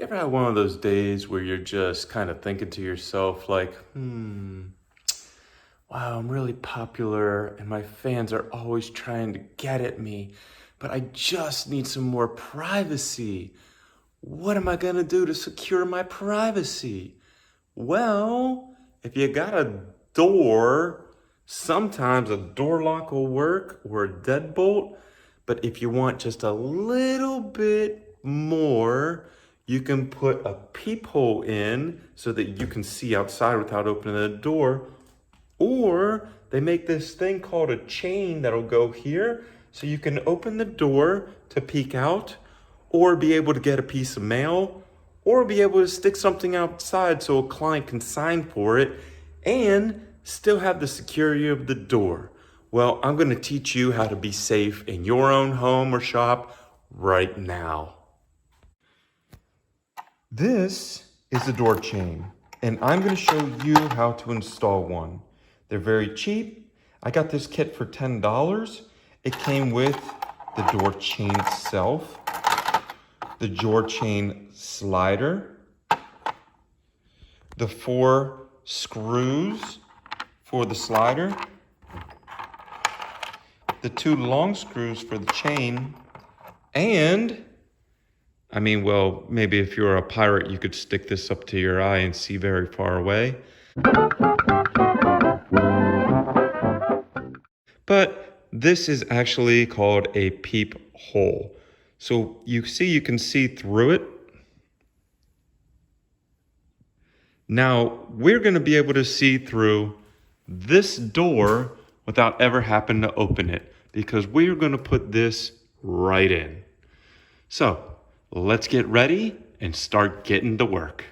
You ever had one of those days where you're just kind of thinking to yourself like, wow, I'm really popular and my fans are always trying to get at me, but I just need some more privacy. What am I gonna do to secure my privacy? Well, if you got a door, sometimes a door lock will work or a deadbolt. But if you want just a little bit more, you can put a peephole in so that you can see outside without opening the door. Or they make this thing called a chain that'll go here so you can open the door to peek out, or be able to get a piece of mail, or be able to stick something outside so a client can sign for it and still have the security of the door. Well, I'm going to teach you how to be safe in your own home or shop right now. This is the door chain, and I'm going to show you how to install one. They're very cheap. I got this kit for $10. It came with the door chain itself, the door chain slider, the 4 screws for the slider, the 2 long screws for the chain, and well, maybe if you're a pirate, you could stick this up to your eye and see very far away. But this is actually called a peep hole. So you can see through it. Now we're going to be able to see through this door without ever having to open it, because we're going to put this right in. So let's get ready and start getting to work.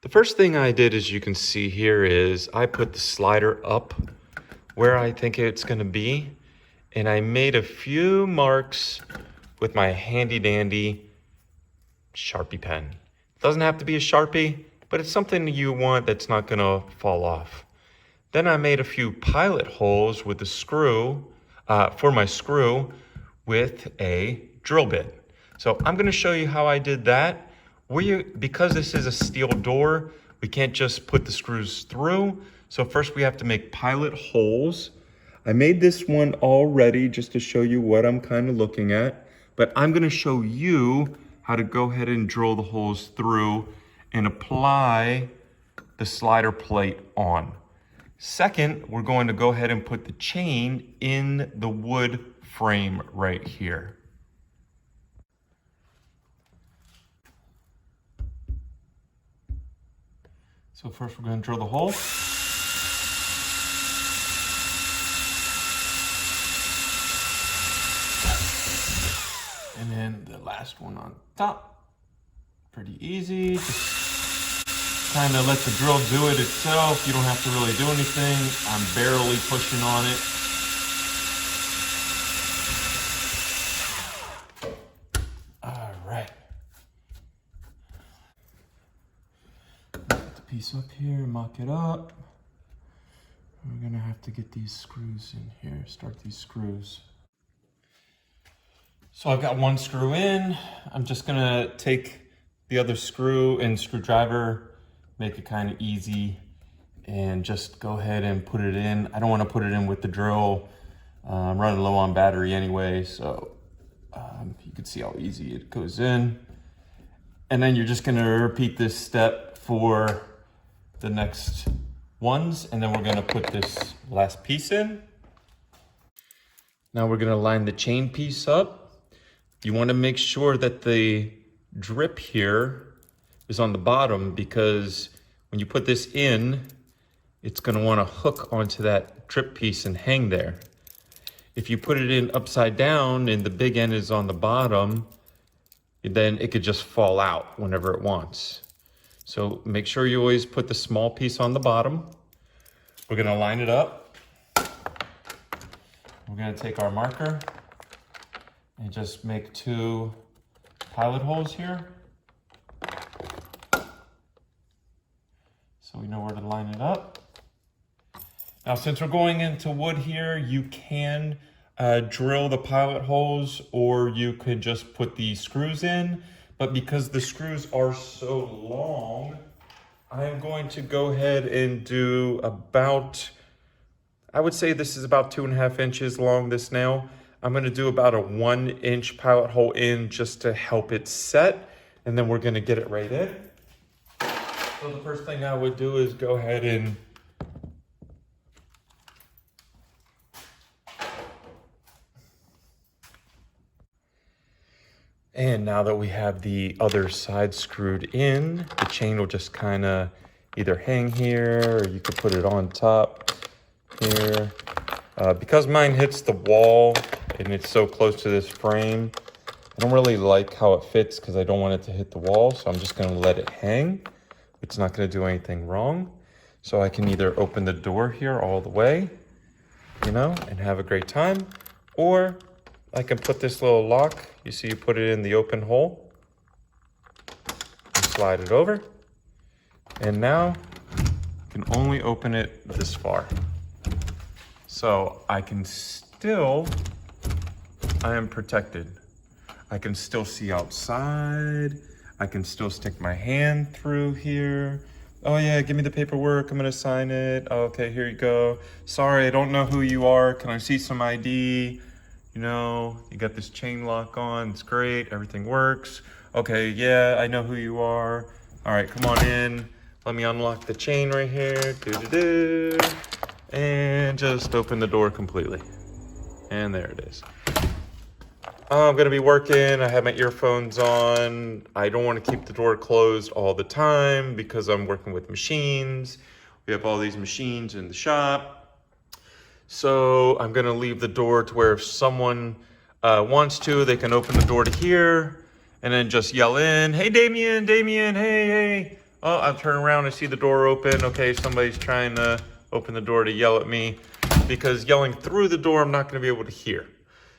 The first thing I did, as you can see here, is I put the slider up where I think it's going to be, and I made a few marks with my handy dandy Sharpie pen. It doesn't have to be a Sharpie, but it's something you want that's not going to fall off. Then I made a few pilot holes with the screw, for my screw, with a drill bit. So I'm going to show you how I did that. Because this is a steel door, we can't just put the screws through. So first we have to make pilot holes. I made this one already just to show you what I'm kind of looking at, but I'm going to show you how to go ahead and drill the holes through and apply the slider plate on. Second, we're going to go ahead and put the chain in the wood frame right here. So first we're going to drill the hole. And then the last one on top. Pretty easy. Just kind of let the drill do it itself. You don't have to really do anything. I'm barely pushing on it. All right. Put the piece up here, mock it up. We're gonna have to get these screws in here, start these screws. So I've got one screw in. I'm just gonna take the other screw and screwdriver, make it kind of easy, and just go ahead and put it in. I don't want to put it in with the drill. I'm running low on battery anyway, so you can see how easy it goes in. And then you're just gonna repeat this step for the next ones, and then we're gonna put this last piece in. Now we're gonna line the chain piece up. You want to make sure that the drip here is on the bottom, because when you put this in, it's going to want to hook onto that drip piece and hang there. If you put it in upside down and the big end is on the bottom, then it could just fall out whenever it wants. So make sure you always put the small piece on the bottom. We're going to line it up. We're going to take our marker and just make 2 pilot holes here, so we know where to line it up. Now, since we're going into wood here, you can drill the pilot holes, or you could just put the screws in. But because the screws are so long, I'm going to go ahead and do about, I would say this is about 2.5 inches long, this nail. I'm gonna do about a 1-inch pilot hole in just to help it set, and then we're gonna get it right in. So the first thing I would do is go ahead and now that we have the other side screwed in, the chain will just kind of either hang here or you could put it on top here. Because mine hits the wall and it's so close to this frame, I don't really like how it fits because I don't want it to hit the wall. So I'm just going to let it hang. It's not going to do anything wrong. So I can either open the door here all the way, you know, and have a great time, or I can put this little lock. You see, you put it in the open hole, and slide it over, and now you can only open it this far. So I am protected. I can still see outside. I can still stick my hand through here. Oh yeah, give me the paperwork, I'm gonna sign it. Okay, here you go. Sorry, I don't know who you are. Can I see some ID? You know, you got this chain lock on, it's great, everything works. Okay, yeah, I know who you are. All right, come on in. Let me unlock the chain right here. Do-do-do. And just open the door completely. And there it is. I'm gonna be working, I have my earphones on. I don't wanna keep the door closed all the time because I'm working with machines. We have all these machines in the shop. So I'm gonna leave the door to where if someone wants to, they can open the door to here and then just yell in, hey Damien, Damien, hey. Oh, I'll turn around and see the door open. Okay, somebody's trying to open the door to yell at me, because yelling through the door, I'm not gonna be able to hear.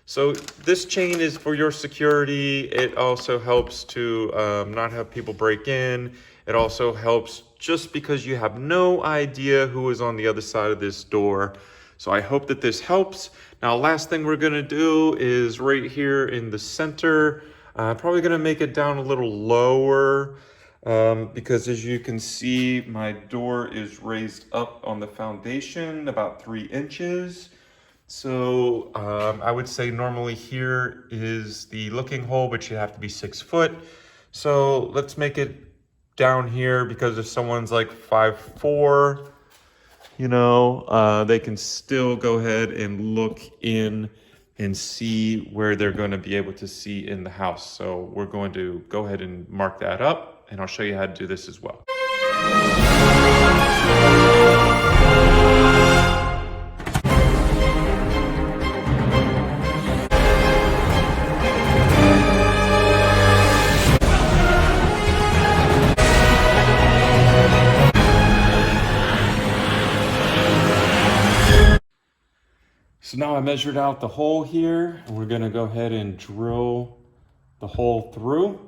So this chain is for your security. It also helps to not have people break in. It also helps just because you have no idea who is on the other side of this door. So I hope that this helps. Now, last thing we're gonna do is right here in the center. Probably gonna make it down a little lower because as you can see, my door is raised up on the foundation about 3 inches. So I would say normally here is the looking hole, but you have to be 6 foot. So let's make it down here because if someone's like 5'4", you know, they can still go ahead and look in and see where they're going to be able to see in the house. So we're going to go ahead and mark that up, and I'll show you how to do this as well. So now I measured out the hole here, and we're gonna go ahead and drill the hole through.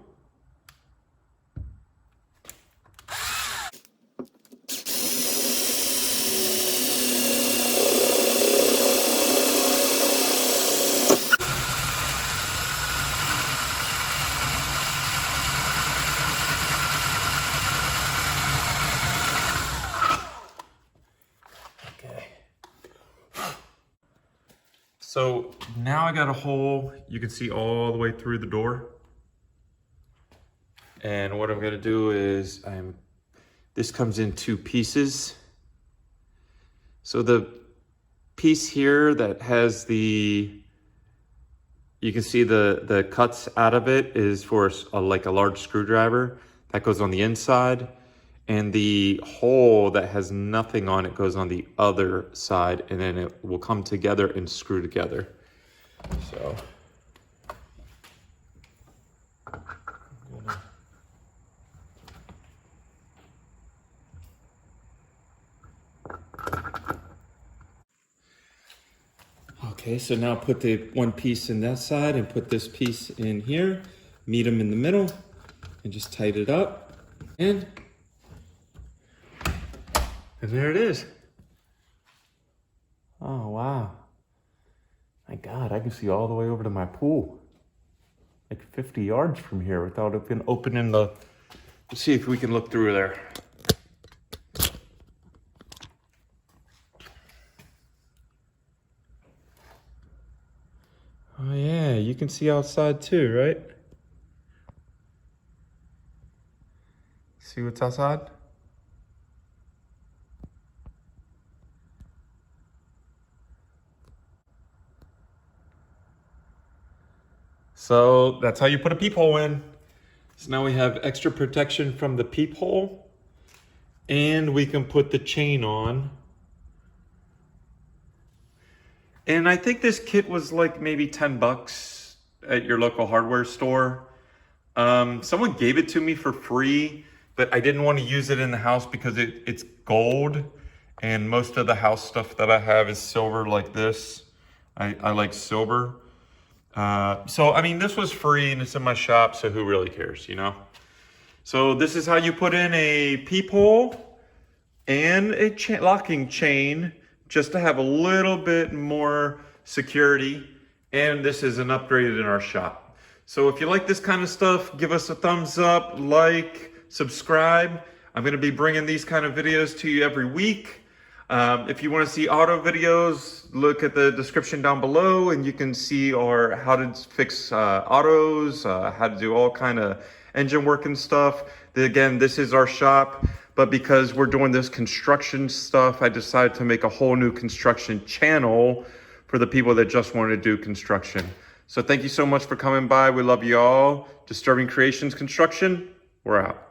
So now I got a hole, you can see all the way through the door. And what I'm gonna do is, this comes in 2 pieces. So the piece here that has you can see the cuts out of it is for like a large screwdriver that goes on the inside. And the hole that has nothing on it goes on the other side, and then it will come together and screw together. So. Okay, so now put the one piece in that side and put this piece in here, meet them in the middle, and just tighten it up. And there it is. Oh, wow. My God, I can see all the way over to my pool. like 50 yards from here without even opening the, let's see if we can look through there. Oh yeah, you can see outside too, right? See what's outside? So that's how you put a peephole in. So now we have extra protection from the peephole, and we can put the chain on. And I think this kit was like maybe 10 bucks at your local hardware store. Someone gave it to me for free, but I didn't want to use it in the house because it's gold, and most of the house stuff that I have is silver like this. I like silver. So, I mean, this was free and it's in my shop, so who really cares, you know? So this is how you put in a peephole and a locking chain just to have a little bit more security. And this is an upgrade in our shop. So if you like this kind of stuff, give us a thumbs up, like, subscribe. I'm going to be bringing these kind of videos to you every week. If you want to see auto videos, look at the description down below and you can see our how to fix autos, how to do all kind of engine work and stuff. Again, this is our shop, but because we're doing this construction stuff, I decided to make a whole new construction channel for the people that just want to do construction. So thank you so much for coming by. We love you all. Disturbing Kreationz Construction, we're out.